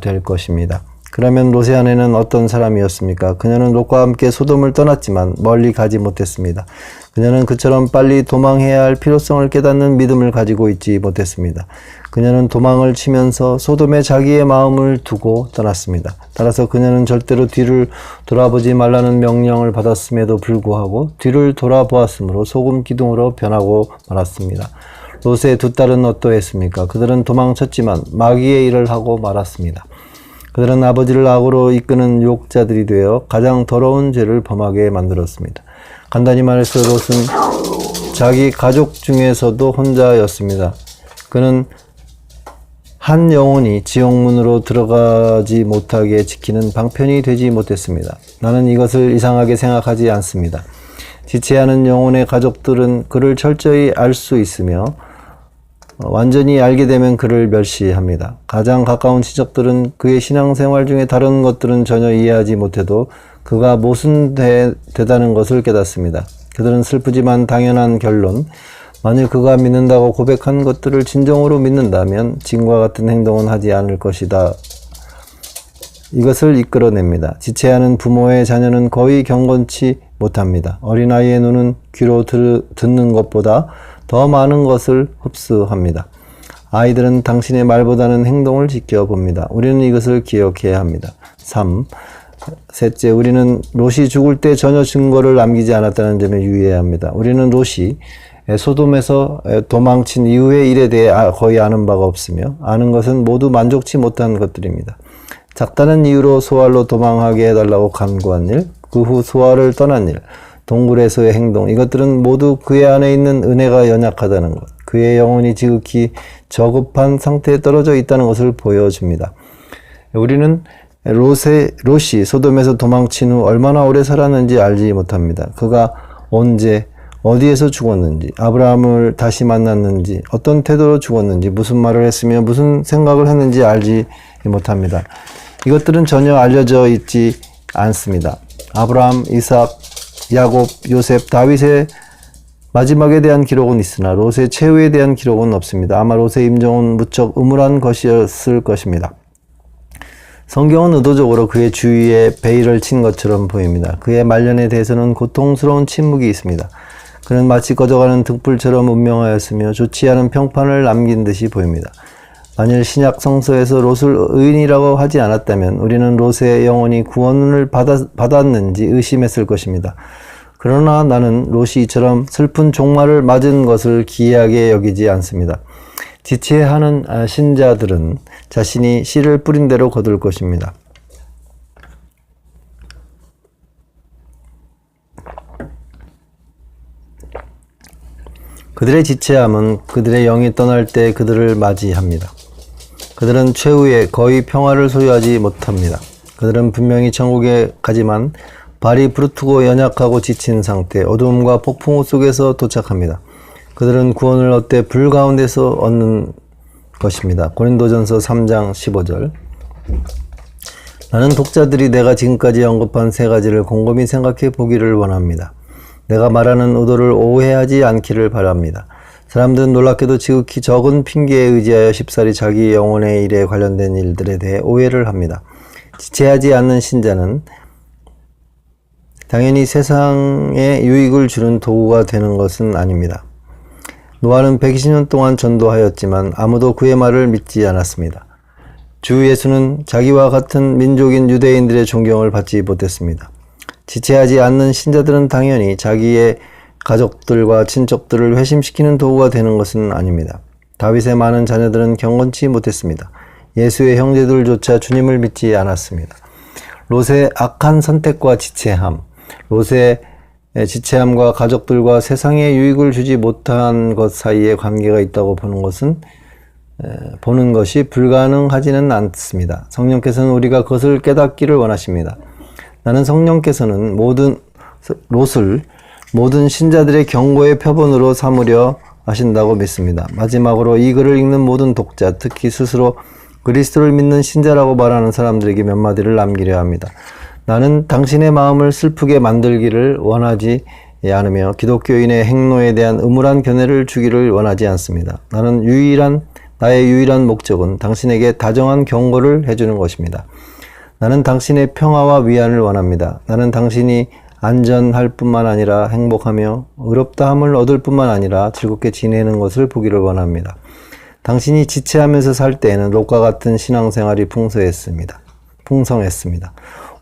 될 것입니다. 그러면 롯의 아내는 어떤 사람이었습니까? 그녀는 롯과 함께 소돔을 떠났지만 멀리 가지 못했습니다. 그녀는 그처럼 빨리 도망해야 할 필요성을 깨닫는 믿음을 가지고 있지 못했습니다. 그녀는 도망을 치면서 소돔에 자기의 마음을 두고 떠났습니다. 따라서 그녀는 절대로 뒤를 돌아보지 말라는 명령을 받았음에도 불구하고 뒤를 돌아보았으므로 소금 기둥으로 변하고 말았습니다. 롯의 2딸은 어떠했습니까? 그들은 도망쳤지만 마귀의 일을 하고 말았습니다. 그들은 아버지를 악으로 이끄는 유혹자들이 되어 가장 더러운 죄를 범하게 만들었습니다. 간단히 말해서 롯은 자기 가족 중에서도 혼자였습니다. 그는 한 영혼이 지옥문으로 들어가지 못하게 지키는 방편이 되지 못했습니다. 나는 이것을 이상하게 생각하지 않습니다. 지체하는 영혼의 가족들은 그를 철저히 알 수 있으며 완전히 알게 되면 그를 멸시합니다. 가장 가까운 친척들은 그의 신앙생활 중에 다른 것들은 전혀 이해하지 못해도 그가 모순되다는 것을 깨닫습니다. 그들은 슬프지만 당연한 결론, 만일 그가 믿는다고 고백한 것들을 진정으로 믿는다면 지금과 같은 행동은 하지 않을 것이다. 이것을 이끌어냅니다. 지체하는 부모의 자녀는 거의 경건치 못합니다. 어린아이의 눈은 귀로 듣는 것보다 더 많은 것을 흡수합니다. 아이들은 당신의 말보다는 행동을 지켜봅니다. 우리는 이것을 기억해야 합니다. 3. 셋째, 우리는 롯이 죽을 때 전혀 증거를 남기지 않았다는 점에 유의해야 합니다. 우리는 롯이 소돔에서 도망친 이후의 일에 대해 거의 아는 바가 없으며 아는 것은 모두 만족치 못한 것들입니다. 작다는 이유로 소알로 도망하게 해달라고 간구한 일, 그 후 소알을 떠난 일, 동굴에서의 행동, 이것들은 모두 그의 안에 있는 은혜가 연약하다는 것, 그의 영혼이 지극히 저급한 상태에 떨어져 있다는 것을 보여줍니다. 우리는 롯이 소돔에서 도망친 후 얼마나 오래 살았는지 알지 못합니다. 그가 언제 어디에서 죽었는지, 아브라함을 다시 만났는지, 어떤 태도로 죽었는지, 무슨 말을 했으며 무슨 생각을 했는지 알지 못합니다. 이것들은 전혀 알려져 있지 않습니다. 아브라함, 이삭, 야곱, 요셉, 다윗의 마지막에 대한 기록은 있으나 롯의 최후에 대한 기록은 없습니다. 아마 롯의 임종은 무척 음울한 것이었을 것입니다. 성경은 의도적으로 그의 주위에 베일을 친 것처럼 보입니다. 그의 말년에 대해서는 고통스러운 침묵이 있습니다. 그는 마치 꺼져가는 등불처럼 운명하였으며 좋지 않은 평판을 남긴 듯이 보입니다. 만일 신약 성서에서 롯을 의인이라고 하지 않았다면 우리는 롯의 영혼이 구원을 받았는지 의심했을 것입니다. 그러나 나는 롯이 이처럼 슬픈 종말을 맞은 것을 기이하게 여기지 않습니다. 지체하는 신자들은 자신이 씨를 뿌린 대로 거둘 것입니다. 그들의 지체함은 그들의 영이 떠날 때 그들을 맞이합니다. 그들은 최후에 거의 평화를 소유하지 못합니다. 그들은 분명히 천국에 가지만 발이 부르트고 연약하고 지친 상태, 어두움과 폭풍우 속에서 도착합니다. 그들은 구원을 얻되 불 가운데서 얻는 것입니다. 고린도전서 3장 15절. 나는 독자들이 내가 지금까지 언급한 세 가지를 곰곰이 생각해 보기를 원합니다. 내가 말하는 의도를 오해하지 않기를 바랍니다. 사람들은 놀랍게도 지극히 적은 핑계에 의지하여 쉽사리 자기 영혼의 일에 관련된 일들에 대해 오해를 합니다. 지체하지 않는 신자는 당연히 세상에 유익을 주는 도구가 되는 것은 아닙니다. 노아는 120년 동안 전도하였지만 아무도 그의 말을 믿지 않았습니다. 주 예수는 자기와 같은 민족인 유대인들의 존경을 받지 못했습니다. 지체하지 않는 신자들은 당연히 자기의 가족들과 친척들을 회심시키는 도구가 되는 것은 아닙니다. 다윗의 많은 자녀들은 경건치 못했습니다. 예수의 형제들조차 주님을 믿지 않았습니다. 롯의 악한 선택과 지체함, 롯의 지체함과 가족들과 세상에 유익을 주지 못한 것 사이에 관계가 있다고 보는 것이 불가능하지는 않습니다. 성령께서는 우리가 그것을 깨닫기를 원하십니다. 나는 성령께서는 롯을 모든 신자들의 경고의 표본으로 삼으려 하신다고 믿습니다. 마지막으로 이 글을 읽는 모든 독자, 특히 스스로 그리스도를 믿는 신자라고 말하는 사람들에게 몇 마디를 남기려 합니다. 나는 당신의 마음을 슬프게 만들기를 원하지 않으며 기독교인의 행로에 대한 음울한 견해를 주기를 원하지 않습니다. 나의 유일한 목적은 당신에게 다정한 경고를 해주는 것입니다. 나는 당신의 평화와 위안을 원합니다. 나는 당신이 안전할 뿐만 아니라 행복하며 의롭다함을 얻을 뿐만 아니라 즐겁게 지내는 것을 보기를 원합니다. 당신이 지체하면서 살 때에는 롯과 같은 신앙생활이 풍성했습니다.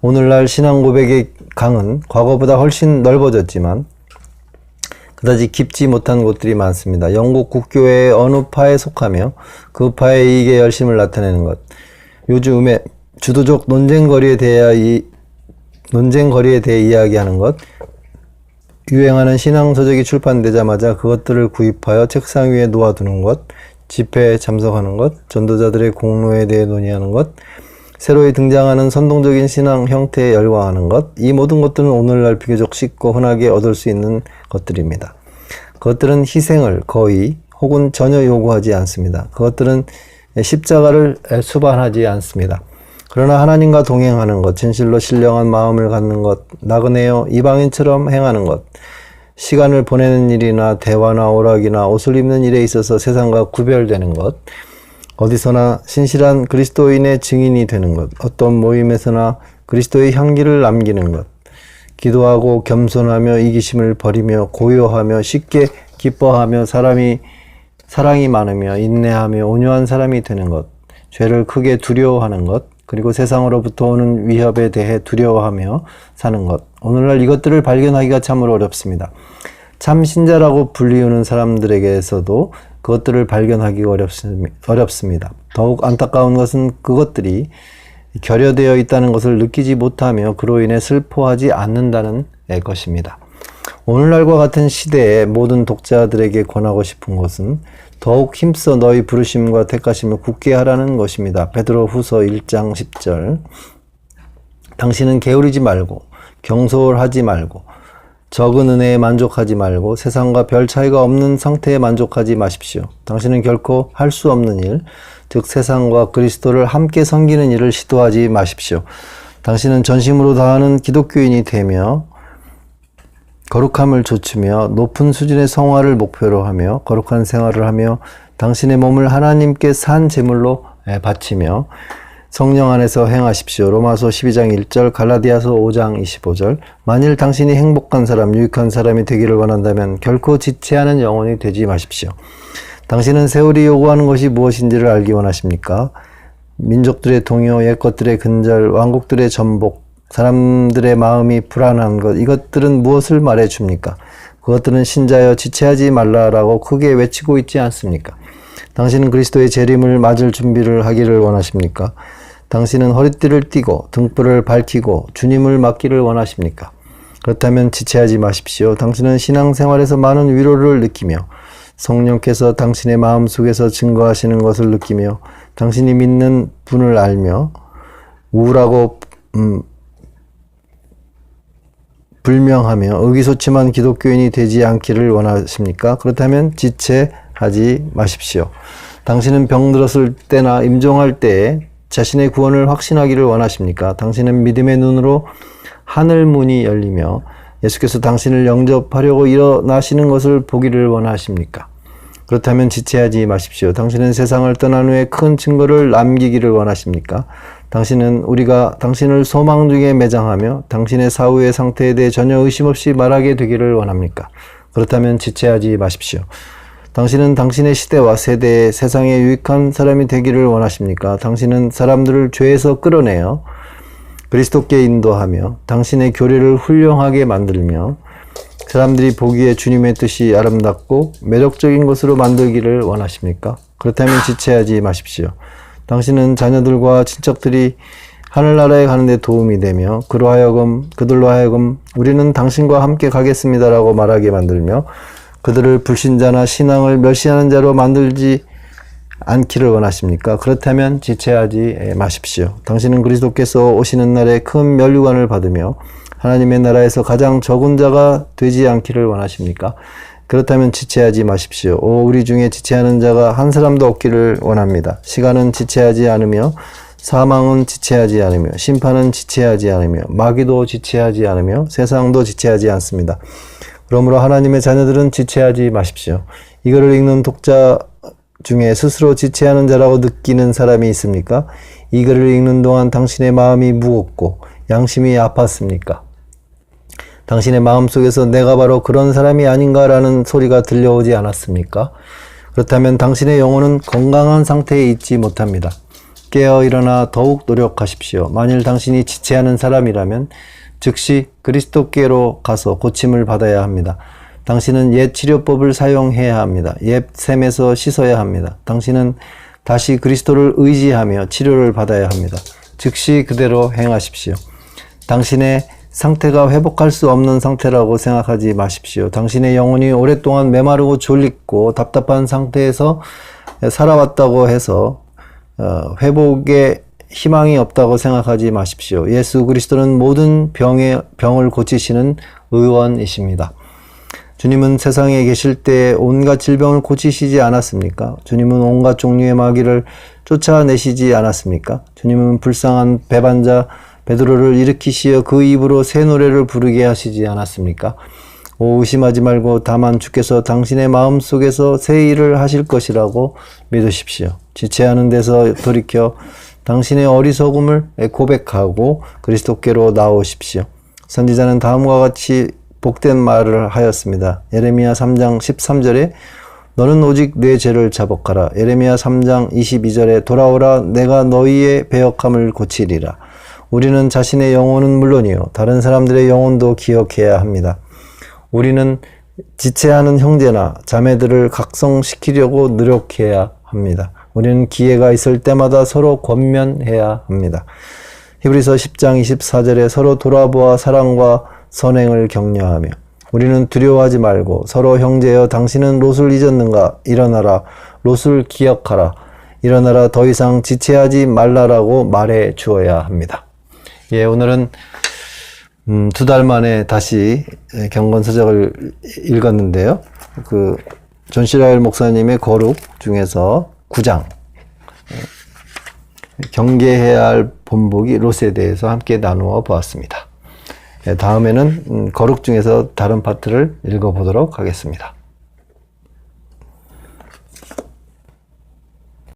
오늘날 신앙 고백의 강은 과거보다 훨씬 넓어졌지만 그다지 깊지 못한 곳들이 많습니다. 영국 국교회의 어느 파에 속하며 그 파의 이익에 열심을 나타내는 것, 요즘에 주도적 논쟁거리에 대해 이야기하는 것, 유행하는 신앙서적이 출판되자마자 그것들을 구입하여 책상 위에 놓아두는 것, 집회에 참석하는 것, 전도자들의 공로에 대해 논의하는 것, 새로 등장하는 선동적인 신앙 형태에 열광하는 것, 이 모든 것들은 오늘날 비교적 쉽고 흔하게 얻을 수 있는 것들입니다. 그것들은 희생을 거의 혹은 전혀 요구하지 않습니다. 그것들은 십자가를 수반하지 않습니다. 그러나 하나님과 동행하는 것, 진실로 신령한 마음을 갖는 것, 나그네여 이방인처럼 행하는 것, 시간을 보내는 일이나 대화나 오락이나 옷을 입는 일에 있어서 세상과 구별되는 것, 어디서나 신실한 그리스도인의 증인이 되는 것, 어떤 모임에서나 그리스도의 향기를 남기는 것, 기도하고 겸손하며 이기심을 버리며 고요하며 쉽게 기뻐하며 사랑이 많으며 인내하며 온유한 사람이 되는 것, 죄를 크게 두려워하는 것, 그리고 세상으로부터 오는 위협에 대해 두려워하며 사는 것. 오늘날 이것들을 발견하기가 참으로 어렵습니다. 참 신자라고 불리우는 사람들에게서도 그것들을 발견하기가 어렵습니다. 더욱 안타까운 것은 그것들이 결여되어 있다는 것을 느끼지 못하며 그로 인해 슬퍼하지 않는다는 것입니다. 오늘날과 같은 시대에 모든 독자들에게 권하고 싶은 것은 더욱 힘써 너희 부르심과 택하심을 굳게 하라는 것입니다. 베드로 후서 1장 10절. 당신은 게으르지 말고 경솔하지 말고 적은 은혜에 만족하지 말고 세상과 별 차이가 없는 상태에 만족하지 마십시오. 당신은 결코 할 수 없는 일, 즉 세상과 그리스도를 함께 섬기는 일을 시도하지 마십시오. 당신은 전심으로 다하는 기독교인이 되며 거룩함을 좇으며 높은 수준의 성화를 목표로 하며 거룩한 생활을 하며 당신의 몸을 하나님께 산 제물로 바치며 성령 안에서 행하십시오. 로마서 12장 1절, 갈라디아서 5장 25절. 만일 당신이 행복한 사람, 유익한 사람이 되기를 원한다면 결코 지체하는 영혼이 되지 마십시오. 당신은 세월이 요구하는 것이 무엇인지를 알기 원하십니까? 민족들의 동요, 옛것들의 근절, 왕국들의 전복, 사람들의 마음이 불안한 것, 이것들은 무엇을 말해 줍니까? 그것들은 신자여 지체하지 말라라고 크게 외치고 있지 않습니까? 당신은 그리스도의 재림을 맞을 준비를 하기를 원하십니까? 당신은 허리띠를 띠고 등불을 밝히고 주님을 맡기를 원하십니까? 그렇다면 지체하지 마십시오. 당신은 신앙생활에서 많은 위로를 느끼며 성령께서 당신의 마음속에서 증거하시는 것을 느끼며 당신이 믿는 분을 알며 우울하고 불명하며 의기소침한 기독교인이 되지 않기를 원하십니까? 그렇다면 지체하지 마십시오. 당신은 병들었을 때나 임종할 때에 자신의 구원을 확신하기를 원하십니까? 당신은 믿음의 눈으로 하늘 문이 열리며 예수께서 당신을 영접하려고 일어나시는 것을 보기를 원하십니까? 그렇다면 지체하지 마십시오. 당신은 세상을 떠난 후에 큰 증거를 남기기를 원하십니까? 당신은 우리가 당신을 소망 중에 매장하며 당신의 사후의 상태에 대해 전혀 의심 없이 말하게 되기를 원합니까? 그렇다면 지체하지 마십시오. 당신은 당신의 시대와 세대에 세상에 유익한 사람이 되기를 원하십니까? 당신은 사람들을 죄에서 끌어내어 그리스도께 인도하며 당신의 교리를 훌륭하게 만들며 사람들이 보기에 주님의 뜻이 아름답고 매력적인 것으로 만들기를 원하십니까? 그렇다면 지체하지 마십시오. 당신은 자녀들과 친척들이 하늘나라에 가는데 도움이 되며 그들로 하여금 우리는 당신과 함께 가겠습니다라고 말하게 만들며 그들을 불신자나 신앙을 멸시하는 자로 만들지 않기를 원하십니까? 그렇다면 지체하지 마십시오. 당신은 그리스도께서 오시는 날에 큰 면류관을 받으며 하나님의 나라에서 가장 적은 자가 되지 않기를 원하십니까? 그렇다면 지체하지 마십시오. 우리 중에 지체하는 자가 한 사람도 없기를 원합니다. 시간은 지체하지 않으며 사망은 지체하지 않으며 심판은 지체하지 않으며 마귀도 지체하지 않으며 세상도 지체하지 않습니다. 그러므로 하나님의 자녀들은 지체하지 마십시오. 이거를 읽는 독자 중에 스스로 지체하는 자라고 느끼는 사람이 있습니까? 이 글을 읽는 동안 당신의 마음이 무겁고 양심이 아팠습니까? 당신의 마음속에서 내가 바로 그런 사람이 아닌가라는 소리가 들려오지 않았습니까? 그렇다면 당신의 영혼은 건강한 상태에 있지 못합니다. 깨어 일어나 더욱 노력하십시오. 만일 당신이 지체하는 사람이라면 즉시 그리스도께로 가서 고침을 받아야 합니다. 당신은 옛 치료법을 사용해야 합니다. 옛 셈에서 씻어야 합니다. 당신은 다시 그리스도를 의지하며 치료를 받아야 합니다. 즉시 그대로 행하십시오. 당신의 상태가 회복할 수 없는 상태라고 생각하지 마십시오. 당신의 영혼이 오랫동안 메마르고 졸리고 답답한 상태에서 살아왔다고 해서 회복의 희망이 없다고 생각하지 마십시오. 예수 그리스도는 모든 병을 고치시는 의원이십니다. 주님은 세상에 계실 때 온갖 질병을 고치시지 않았습니까? 주님은 온갖 종류의 마귀를 쫓아내시지 않았습니까? 주님은 불쌍한 배반자 베드로를 일으키시어 그 입으로 새 노래를 부르게 하시지 않았습니까? 의심하지 말고 다만 주께서 당신의 마음속에서 새 일을 하실 것이라고 믿으십시오. 지체하는 데서 돌이켜 당신의 어리석음을 고백하고 그리스도께로 나오십시오. 선지자는 다음과 같이 복된 말을 하였습니다. 예레미야 3장 13절에 너는 오직 내 죄를 자복하라. 예레미야 3장 22절에 돌아오라 내가 너희의 배역함을 고치리라. 우리는 자신의 영혼은 물론이요 다른 사람들의 영혼도 기억해야 합니다. 우리는 지체하는 형제나 자매들을 각성시키려고 노력해야 합니다. 우리는 기회가 있을 때마다 서로 권면해야 합니다. 히브리서 10장 24절에 서로 돌아보아 사랑과 선행을 격려하며 우리는 두려워하지 말고 서로 형제여 당신은 롯을 잊었는가? 일어나라. 롯을 기억하라. 일어나라. 더 이상 지체하지 말라라고 말해 주어야 합니다. 예, 오늘은 2달 만에 다시 경건서적을 읽었는데요. 존 시라엘 목사님의 거룩 중에서 9장 경계해야 할 본보기 롯에 대해서 함께 나누어 보았습니다. 다음에는 거룩 중에서 다른 파트를 읽어보도록 하겠습니다.